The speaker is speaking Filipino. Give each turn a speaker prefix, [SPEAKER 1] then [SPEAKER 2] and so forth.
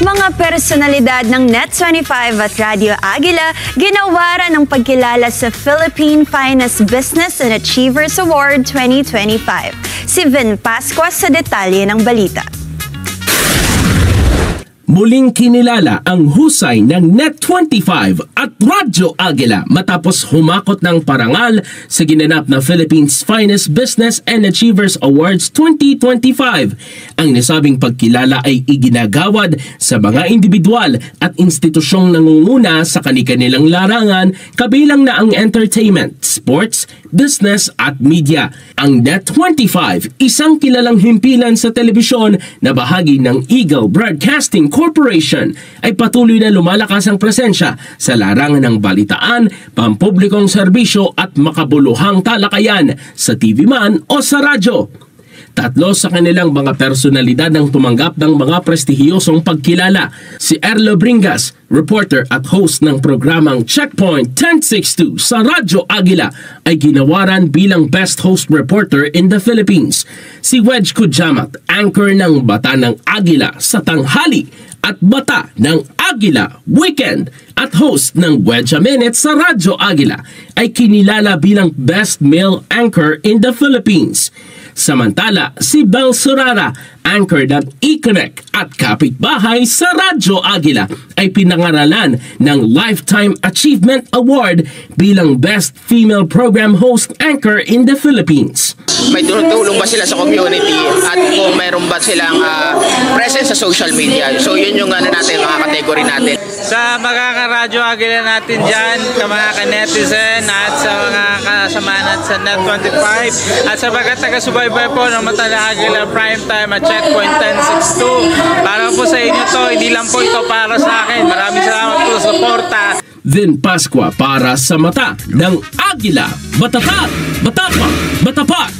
[SPEAKER 1] Mga personalidad ng Net25 at Radio Agila ginawaran ng pagkilala sa Philippine Finest Business and Achievers Award 2025. Si Vin Pascua sa detalye ng balita.
[SPEAKER 2] Muling kinilala ang husay ng Net25 at Radyo Agila matapos humakot ng parangal sa ginanap na Philippines Finest Business and Achievers Awards 2025. Ang nasabing pagkilala ay iginagawad sa mga individual at institusyong nangunguna sa kani-kanilang larangan kabilang na ang entertainment, sports, business at media. Ang Net25, isang kilalang himpilan sa telebisyon na bahagi ng Eagle Broadcasting Corporation, ay patuloy na lumalakas ang presensya sa larangan ng balitaan, pampublikong serbisyo at makabuluhang talakayan sa TV man o sa radyo. Tatlo sa kanilang mga personalidad ang tumanggap ng mga prestihiyosong pagkilala. Si Erlo Bringas, reporter at host ng programang Checkpoint 1062 sa Radyo Agila, ay ginawaran bilang Best Host Reporter in the Philippines. Si Wedge Kujamat, anchor ng Bata ng Agila sa tanghali at Bata ng Agila Weekend at host ng Wedge a Minute sa Radyo Agila, ay kinilala bilang Best Male Anchor in the Philippines. Samantala, si Bel Surara, anchor ng E-Connect at kapitbahay sa Radyo Agila, ay pinangaralan ng Lifetime Achievement Award bilang Best Female Program Host Anchor in the Philippines.
[SPEAKER 3] May tulong ba sila sa community at kung mayroon ba silang presence sa social media? So yun yung natin, mga category natin.
[SPEAKER 4] Sa mga ka-Radyo Agila natin dyan, sa mga ka-netizen at sa mga kasama natin sa Net25 at sa mga taga-subaybay po ng Mata ng Agila Primetime at Checkpoint 1062. Para po sa inyo to, hindi lang po ito para sa akin. Maraming salamat po sa suporta.
[SPEAKER 2] Vin Pascua para sa Mata ng Agila. Batapat! Batapat! Batapat!